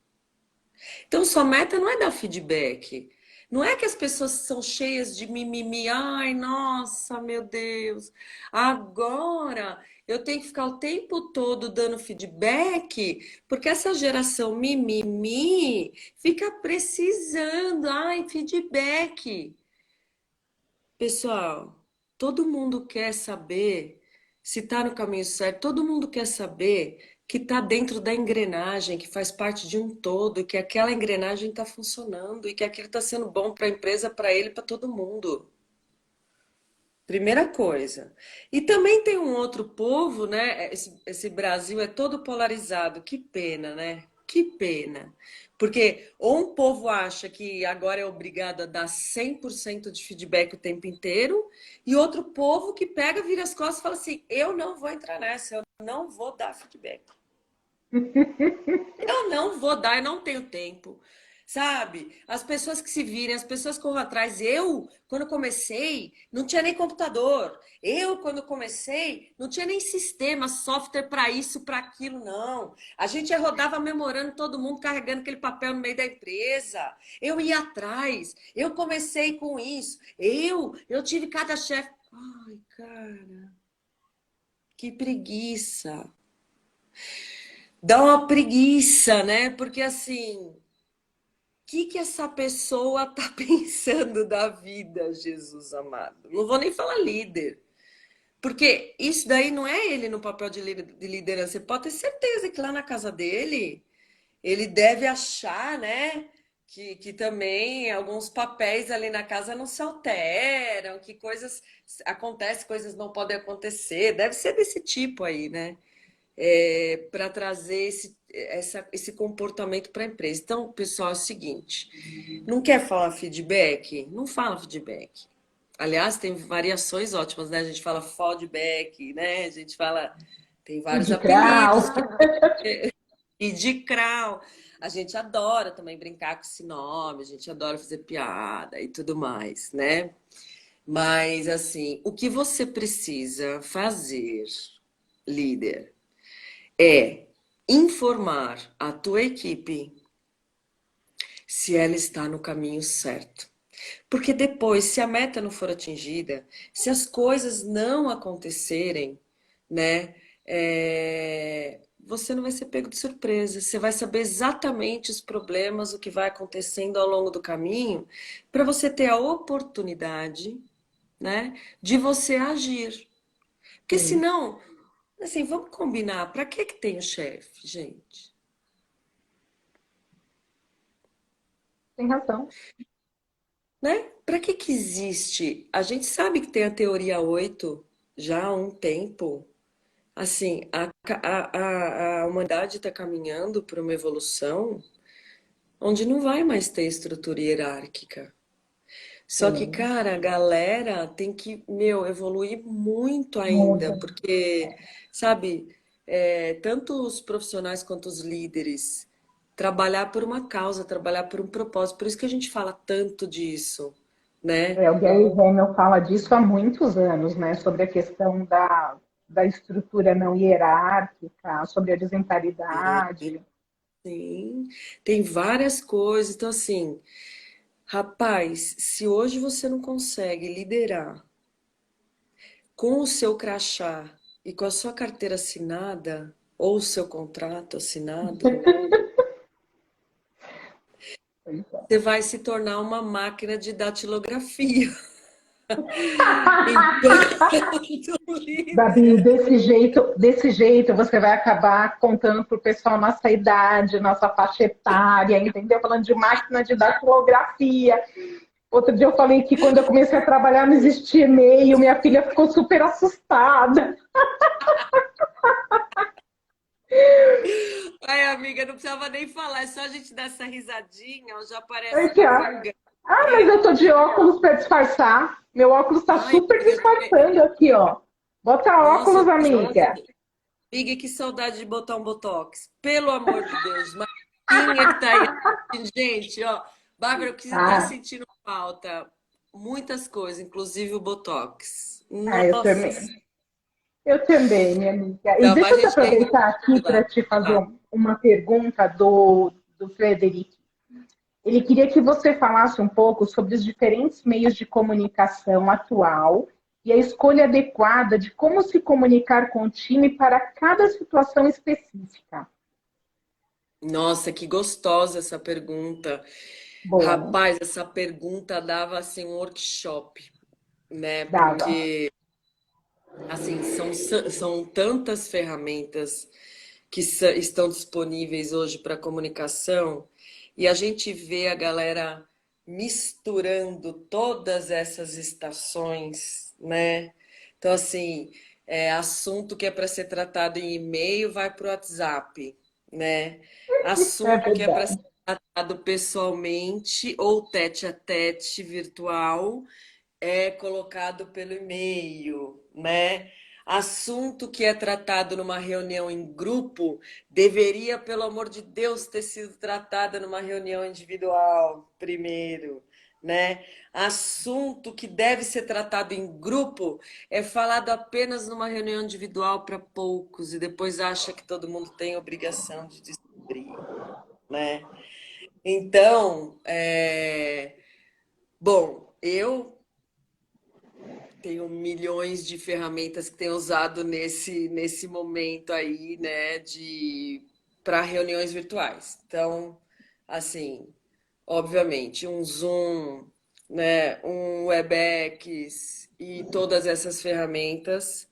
Então, sua meta não é dar feedback. Não é que as pessoas são cheias de mimimi. Ai, nossa, meu Deus. Agora eu tenho que ficar o tempo todo dando feedback, porque essa geração mimimi fica precisando. Ai, feedback. Pessoal, todo mundo quer saber se está no caminho certo, todo mundo quer saber que está dentro da engrenagem, que faz parte de um todo, e que aquela engrenagem está funcionando e que aquilo está sendo bom para a empresa, para ele, para todo mundo. Primeira coisa. E também tem um outro povo, né? Esse Brasil é todo polarizado. Que pena, né? Que pena. Porque ou um povo acha que agora é obrigado a dar 100% de feedback o tempo inteiro, e outro povo que pega, vira as costas e fala assim: eu não vou entrar nessa, eu não vou dar feedback. Eu não vou dar, eu não tenho tempo. Sabe? As pessoas que se virem, as pessoas que corram atrás. Eu, quando comecei, não tinha nem computador. Eu, quando comecei, não tinha nem sistema, software para isso, para aquilo, não. A gente rodava memorando todo mundo carregando aquele papel no meio da empresa. Eu ia atrás. Eu comecei com isso. Eu tive cada chefe. Ai, cara, que preguiça. Dá uma preguiça, né? Porque assim, que essa pessoa tá pensando da vida, Jesus amado? Não vou nem falar líder, porque isso daí não é ele no papel de liderança. Você pode ter certeza que lá na casa dele, ele deve achar, né, que também alguns papéis ali na casa não se alteram, que coisas acontecem, coisas não podem acontecer. Deve ser desse tipo aí, né? Para trazer esse comportamento para a empresa. Então, pessoal, é o seguinte: não quer falar feedback? Não fala feedback. Aliás, tem variações ótimas, né? A gente fala feedback, né? A gente fala. Tem E vários de Krau. apelidos. E de Crown. A gente adora também brincar com esse nome, a gente adora fazer piada e tudo mais, né? Mas, assim, o que você precisa fazer, líder, é informar a tua equipe se ela está no caminho certo. Porque depois, se a meta não for atingida, se as coisas não acontecerem, né, você não vai ser pego de surpresa. Você vai saber exatamente os problemas, o que vai acontecendo ao longo do caminho, para você ter a oportunidade, né, de você agir. Porque Sim, senão, assim, vamos combinar, para que que tem o chefe, gente? tem razão. Né? Para que que existe? A gente sabe que tem a teoria 8 já há um tempo. Assim, a humanidade está caminhando para uma evolução onde não vai mais ter estrutura hierárquica. Só que, Sim, cara, a galera tem que, meu, evoluir muito ainda, muito. porque, sabe, tanto os profissionais quanto os líderes, trabalhar por uma causa, trabalhar por um propósito. Por isso que a gente fala tanto disso, né? O Gary Hamel fala disso há muitos anos, né? Sobre a questão da estrutura não hierárquica, sobre a desigualdade. Sim, tem várias coisas. Então, assim, rapaz, se hoje você não consegue liderar com o seu crachá e com a sua carteira assinada, ou o seu contrato assinado, você vai se tornar uma máquina de datilografia. Então, Gabi, líder. desse jeito você vai acabar contando para o pessoal nossa idade, nossa faixa etária, entendeu? Falando de máquina de datilografia. Outro dia eu falei que quando eu comecei a trabalhar não existia e-mail, minha filha ficou super assustada. Ai, amiga, não precisava nem falar, é só a gente dar essa risadinha, ó, já aparece Aqui, uma ó. vingança Ah, aqui, mas eu ó. tô de óculos para disfarçar. Meu óculos está Ai, super amiga, disfarçando aqui, ó. Bota nossa, óculos, amiga. amiga, que saudade de botar um botox. Pelo amor de Deus, mas quem é que tá aí assistindo? Gente, ó, Bárbara, o que você tá Ah, sentindo falta? Muitas coisas, inclusive o botox. eu Nossa, também. Eu também, minha amiga. E ainda deixa mais eu te gente que é aproveitar aqui para ridícula. te fazer Ah, uma pergunta do Frederic. Ele queria que você falasse um pouco sobre os diferentes meios de comunicação atual e a escolha adequada de como se comunicar com o time para cada situação específica. nossa, que gostosa essa pergunta. Boa, né? Rapaz, essa pergunta dava assim um workshop, né? Dava. Porque assim, são tantas ferramentas que estão disponíveis hoje para comunicação e a gente vê a galera misturando todas essas estações, né? Então, assim, assunto que é para ser tratado em e-mail vai para o WhatsApp, né? É Assunto que é para ser verdade. tratado pessoalmente ou tete a tete virtual é colocado pelo e-mail, né? Assunto que é tratado numa reunião em grupo deveria, pelo amor de Deus, ter sido tratado numa reunião individual primeiro, né? Assunto que deve ser tratado em grupo é falado apenas numa reunião individual para poucos e depois acha que todo mundo tem obrigação de descobrir, né? Então, bom, eu tenho milhões de ferramentas que tenho usado nesse momento aí, né, de para reuniões virtuais. Então, assim, obviamente, um Zoom, né, um Webex e todas essas ferramentas,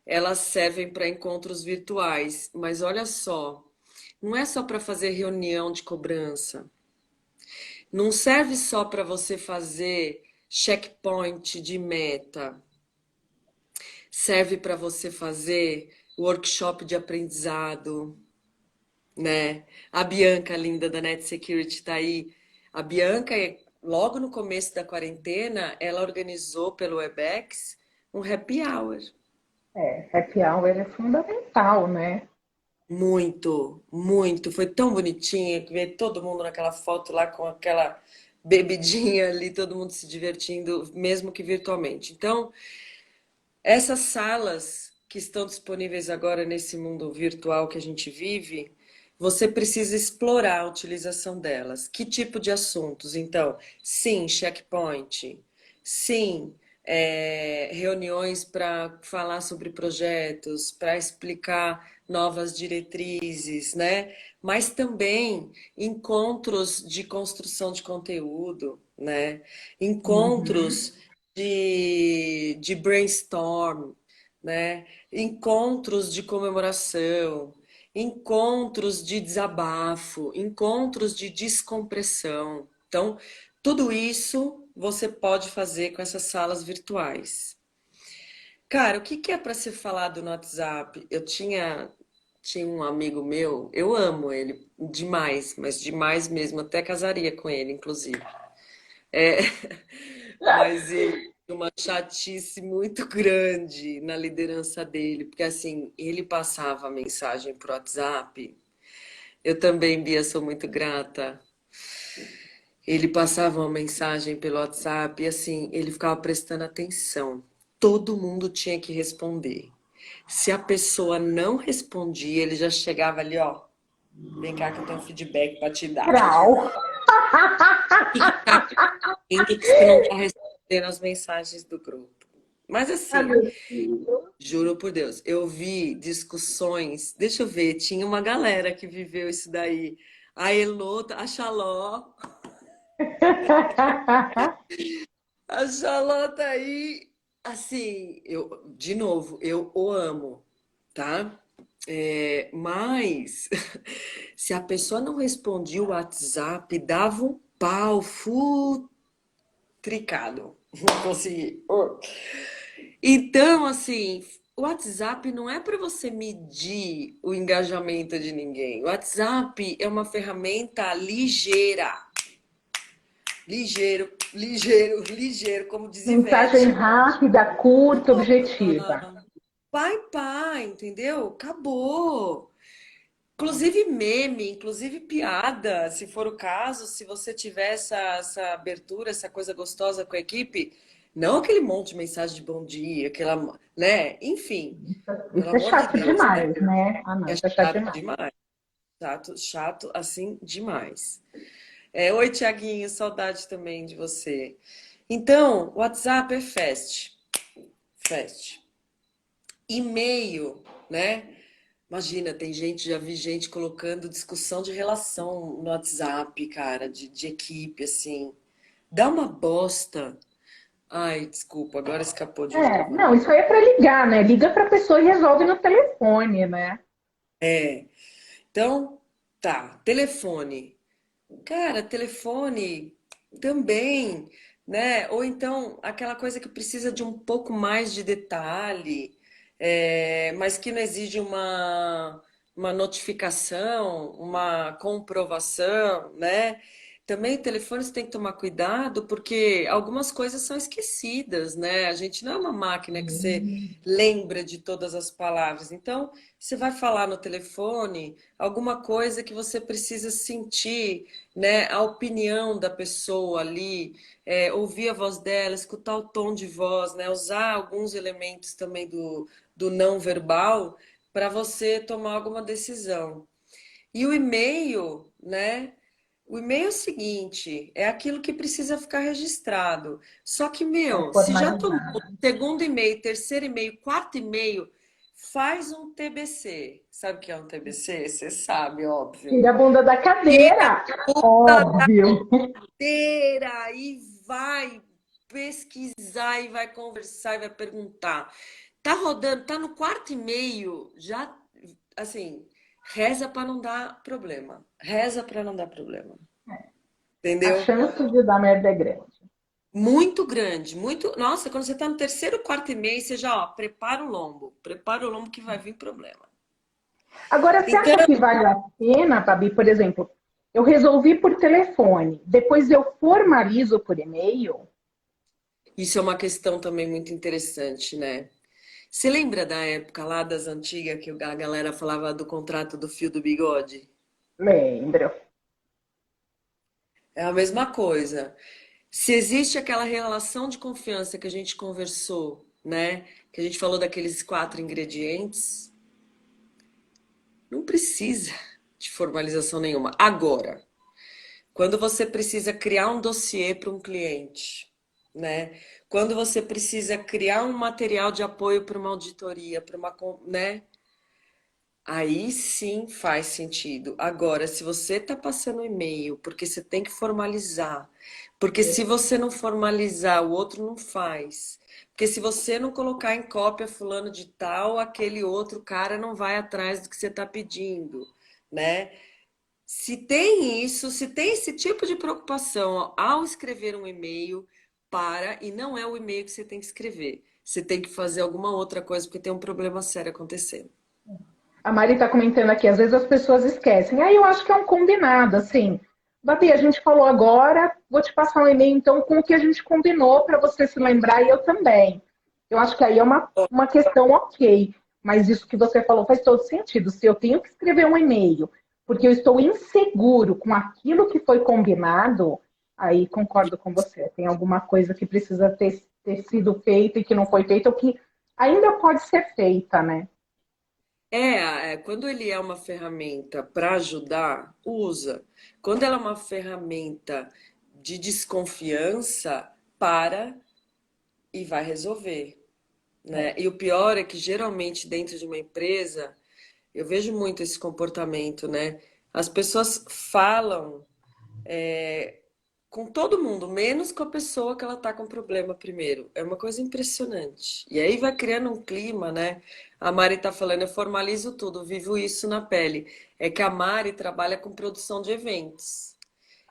elas servem para encontros virtuais. Mas olha só, não é só para fazer reunião de cobrança. Não serve só para você fazer checkpoint de meta. Serve para você fazer workshop de aprendizado, né? A Bianca, linda da Net Security, tá aí. A Bianca, logo no começo da quarentena, ela organizou pelo Webex um happy hour. Happy hour é fundamental, né? Muito, muito. Foi tão bonitinho ver todo mundo naquela foto lá com aquela bebidinha ali, todo mundo se divertindo, mesmo que virtualmente. Então, essas salas que estão disponíveis agora nesse mundo virtual que a gente vive, você precisa explorar a utilização delas. Que tipo de assuntos? Então, sim, checkpoint. Sim, reuniões para falar sobre projetos, para explicar novas diretrizes, né? Mas também encontros de construção de conteúdo, né? Uhum. Encontros de brainstorm, né? Encontros de comemoração, encontros de desabafo, encontros de descompressão. Então, tudo isso você pode fazer com essas salas virtuais. Cara, o que que é para ser falado no WhatsApp? Tinha um amigo meu, eu amo ele demais, mas demais mesmo, até casaria com ele, inclusive. É, mas ele tinha uma chatice muito grande na liderança dele, porque assim, ele passava a mensagem pro WhatsApp. Eu também, Bia, sou muito grata. Ele passava uma mensagem pelo WhatsApp e assim, ele ficava prestando atenção. Todo mundo tinha que responder. Se a pessoa não respondia, ele já chegava ali, ó. Vem cá que eu tenho um feedback para te dar. Grau. O que que tá acontecendo que você não tá respondendo as mensagens do grupo? Mas Ah, assim, meu Deus. juro por Deus, eu vi discussões. Deixa eu ver, tinha uma galera que viveu isso daí. A Elô, a Charlot tá aí. Assim, de novo, eu o amo, tá? Mas se a pessoa não respondia o WhatsApp, dava um pau futricado. Não consegui. Então, assim, o WhatsApp não é para você medir o engajamento de ninguém. O WhatsApp é uma ferramenta ligeira. Ligeiro, ligeiro, ligeiro, como diz Mensagem Ivete. rápida, curta, objetiva. Vai, pá, entendeu? Acabou. Inclusive meme, inclusive piada, se for o caso, se você tiver essa abertura, essa coisa gostosa com a equipe, não aquele monte de mensagem de bom dia, aquela, né? Enfim, pelo Isso é amor de chato Deus, né? demais, né? Ah, não, É isso é chato chato demais. demais. Chato, chato assim demais. Oi, Tiaguinho, saudade também de você. Então, WhatsApp é fast, fast. E-mail, né? Imagina, tem gente, já vi gente colocando discussão de relação no WhatsApp, cara, de equipe, assim. Dá uma bosta. Ai, desculpa, agora escapou de novo, Não, né? isso aí é para ligar, né? Liga para a pessoa e resolve no telefone, né? É. Então, tá. Telefone. Cara, telefone também, né? Ou então aquela coisa que precisa de um pouco mais de detalhe, mas que não exige uma notificação, uma comprovação, né? Também o telefone você tem que tomar cuidado, porque algumas coisas são esquecidas, né? A gente não é uma máquina que você lembra de todas as palavras. Então, você vai falar no telefone alguma coisa que você precisa sentir, né, a opinião da pessoa ali, ouvir a voz dela, escutar o tom de voz, né, usar alguns elementos também do não verbal para você tomar alguma decisão. E o e-mail, né? O e-mail é o seguinte, é aquilo que precisa ficar registrado. Só que, É meu, se já tomou formalizado. segundo e-mail, terceiro e-mail, quarto e-mail, faz um TBC. Sabe o que é um TBC? Você sabe, óbvio. Tira a bunda da Tira cadeira. a bunda Óbvio. inteira e vai pesquisar e vai conversar e vai perguntar. Tá rodando, tá no quarto e-mail, já assim, reza para não dar problema. Reza para não dar problema. A Entendeu? chance de dar merda é grande. Muito grande, muito. Nossa, quando você tá no terceiro, quarto e meio, você já, ó, prepara o lombo. Prepara o lombo que vai vir problema. Agora, você Então, acha que vale a pena, Babi, por exemplo, eu resolvi por telefone, depois eu formalizo por e-mail? isso é uma questão também muito interessante, né? Você lembra da época lá das antigas que a galera falava do contrato do fio do bigode? Lembro. É a mesma coisa. Se existe aquela relação de confiança que a gente conversou, né? Que a gente falou daqueles 4 ingredientes, não precisa de formalização nenhuma. Agora, quando você precisa criar um dossiê para um cliente, né? Quando você precisa criar um material de apoio para uma auditoria, para uma, né? Aí sim faz sentido. Agora, se você está passando e-mail, porque você tem que formalizar, porque se você não formalizar, o outro não faz. Porque se você não colocar em cópia fulano de tal, aquele outro cara não vai atrás do que você está pedindo, né? Se tem isso, se tem esse tipo de preocupação ao escrever um e-mail, para, e não é o e-mail que você tem que escrever. Você tem que fazer alguma outra coisa, porque tem um problema sério acontecendo. A Mari está comentando aqui, às vezes as pessoas esquecem. Aí eu acho que é um combinado, assim. Babi, a gente falou agora, vou te passar um e-mail então com o que a gente combinou para você se lembrar e eu também. Eu acho que aí é uma questão ok, mas isso que você falou faz todo sentido. Se eu tenho que escrever um e-mail porque eu estou inseguro com aquilo que foi combinado, aí concordo com você. Tem alguma coisa que precisa ter sido feita e que não foi feita, ou que ainda pode ser feita, né? Quando ele é uma ferramenta para ajudar, usa. Quando ela é uma ferramenta de desconfiança, para e vai resolver, né? É. E o pior é que geralmente dentro de uma empresa, eu vejo muito esse comportamento, né? As pessoas falam com todo mundo, menos com a pessoa que ela tá com problema primeiro. É uma coisa impressionante. E aí vai criando um clima, né? A Mari tá falando, eu formalizo tudo, vivo isso na pele. É que a Mari trabalha com produção de eventos.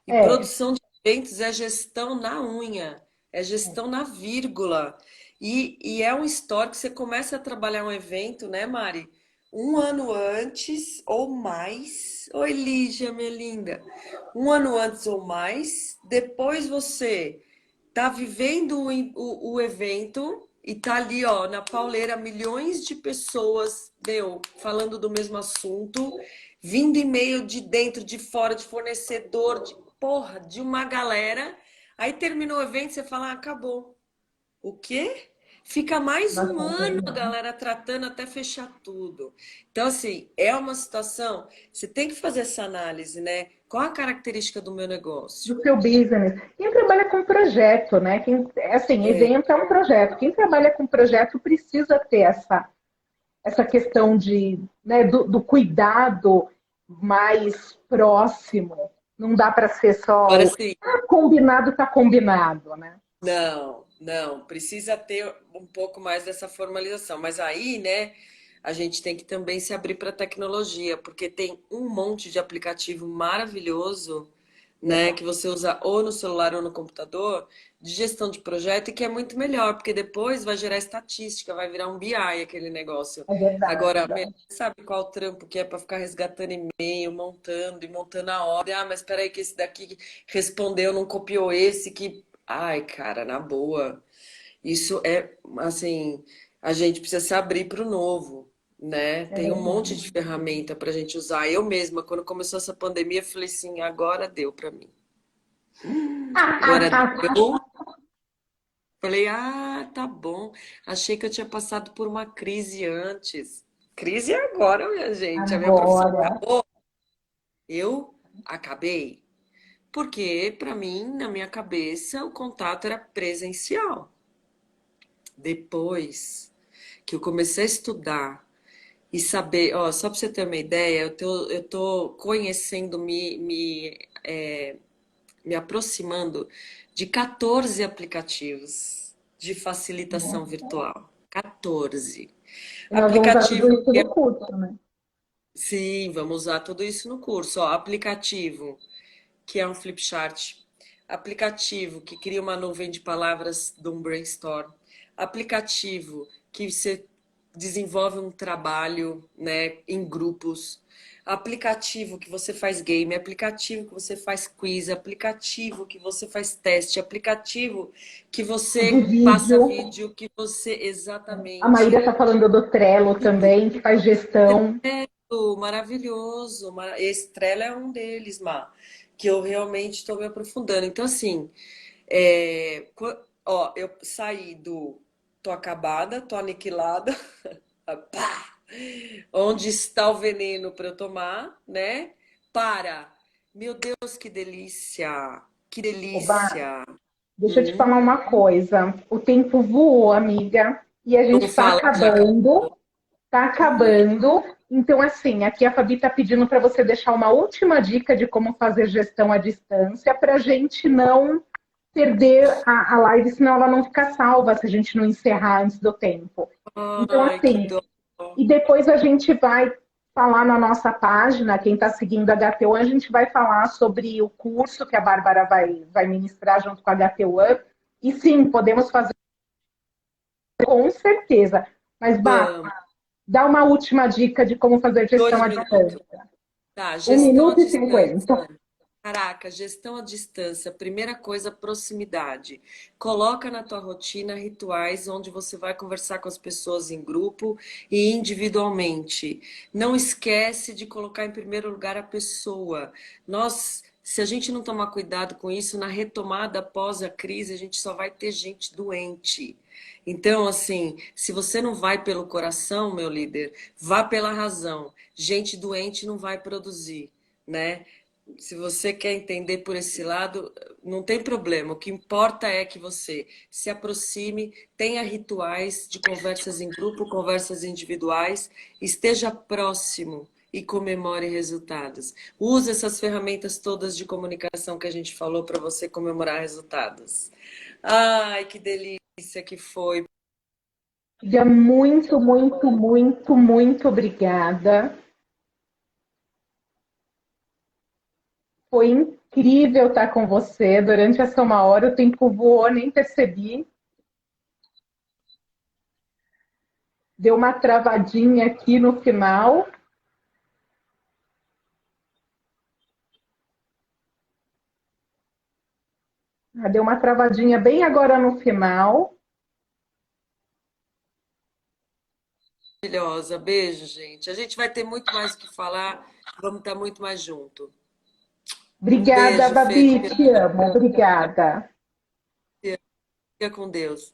E É, produção de eventos é gestão na unha, é gestão na vírgula. E é um histórico, você começa a trabalhar um evento, né, Mari? Um ano antes ou mais. Oi, Lígia, minha linda. Um ano antes ou mais. Depois você tá vivendo o evento e tá ali, ó, na pauleira, milhões de pessoas, falando do mesmo assunto, vindo e-mail de dentro, de fora, de fornecedor, de porra, de uma galera. Aí terminou o evento, você fala, ah, acabou. O quê? Fica mais um ano a galera tratando até fechar tudo. Então, assim, é uma situação. Você tem que fazer essa análise, né? Qual a característica do meu negócio? do seu business. Quem trabalha com projeto, né? Assim, É, evento é um projeto. Quem trabalha com projeto precisa ter essa questão né, do cuidado mais próximo. Não dá para ser só agora, o sim, combinado está combinado, né? não, precisa ter um pouco mais dessa formalização. Mas aí, né, a gente tem que também se abrir para a tecnologia, porque tem um monte de aplicativo maravilhoso, né, Verdade. que você usa ou no celular ou no computador, de gestão de projeto, e que é muito melhor, porque depois vai gerar estatística, vai virar um BI aquele negócio. É verdade. Agora, sabe qual o trampo que é para ficar resgatando e-mail, montando e montando a ordem? Ah, mas espera aí que esse daqui respondeu, não copiou esse que ai, cara, na boa. Isso é, assim, a gente precisa se abrir para o novo, né? É Tem um monte verdade. de ferramenta para a gente usar. Eu mesma, quando começou essa pandemia, eu falei assim, agora deu para mim. Agora deu. Falei, ah, tá bom. Achei que eu tinha passado por uma crise antes. Crise agora, minha gente. A minha profissão Agora, acabou. Eu acabei. Porque, para mim, na minha cabeça, o contato era presencial. Depois que eu comecei a estudar e saber, ó, só para você ter uma ideia, eu tô conhecendo, me aproximando de 14 aplicativos de facilitação virtual. 14. e nós vamos usar Aplicativo tudo isso que no curso, né? Sim, vamos usar tudo isso no curso. Ó, aplicativo, que é um flipchart. Aplicativo que cria uma nuvem de palavras de um brainstorm. Aplicativo que você desenvolve um trabalho, né, em grupos. Aplicativo que você faz game, aplicativo que você faz quiz, aplicativo que você faz teste, aplicativo que De você passa vídeo. vídeo, que você A Maíra exatamente. está falando do Trello também, que faz gestão. Maravilhoso. Esse Trello é um deles, Má, que eu realmente estou me aprofundando. Então, assim, ó, eu saí do tô acabada, tô aniquilada, pá, onde está o veneno para eu tomar, né? Para, meu Deus, que Oba, delícia. deixa eu te Hum, falar uma coisa. O tempo voou, amiga, e a gente não está fala que já acabando. acabou. Tá acabando. Então, assim, aqui a Fabi está pedindo para você deixar uma última dica de como fazer gestão à distância para a gente não perder a live, senão ela não fica salva se a gente não encerrar antes do tempo. Então, Ai, que assim, dó. e depois a gente vai falar na nossa página, quem está seguindo a HT1, a gente vai falar sobre o curso que a Bárbara vai ministrar junto com a HT1. E sim, podemos fazer com certeza. Mas, Bárbara, Vamos. dá uma última dica de como fazer gestão Dois à minutos. distância. Tá, Um gestão à minuto e distância. 50. Caraca, gestão à distância. Primeira coisa, proximidade. Coloca na tua rotina rituais onde você vai conversar com as pessoas em grupo e individualmente. Não esquece de colocar em primeiro lugar a pessoa. Se a gente não tomar cuidado com isso, na retomada após a crise, a gente só vai ter gente doente. Então, assim, se você não vai pelo coração, meu líder, vá pela razão. Gente doente não vai produzir, né? Se você quer entender por esse lado, não tem problema. O que importa é que você se aproxime, tenha rituais de conversas em grupo, conversas individuais, esteja próximo e comemore resultados. Use essas ferramentas todas de comunicação que a gente falou para você comemorar resultados. Ai, que delícia que foi. Dia muito, muito, muito, muito obrigada. Foi incrível estar com você durante essa uma hora. O tempo voou, nem percebi. Deu uma travadinha aqui no final. Deu uma travadinha bem agora no final. Maravilhosa. Beijo, gente. A gente vai ter muito mais o que falar. Vamos estar muito mais junto. Um Obrigada, beijo, Fê, Babi. Te amo. Obrigada. fica com Deus.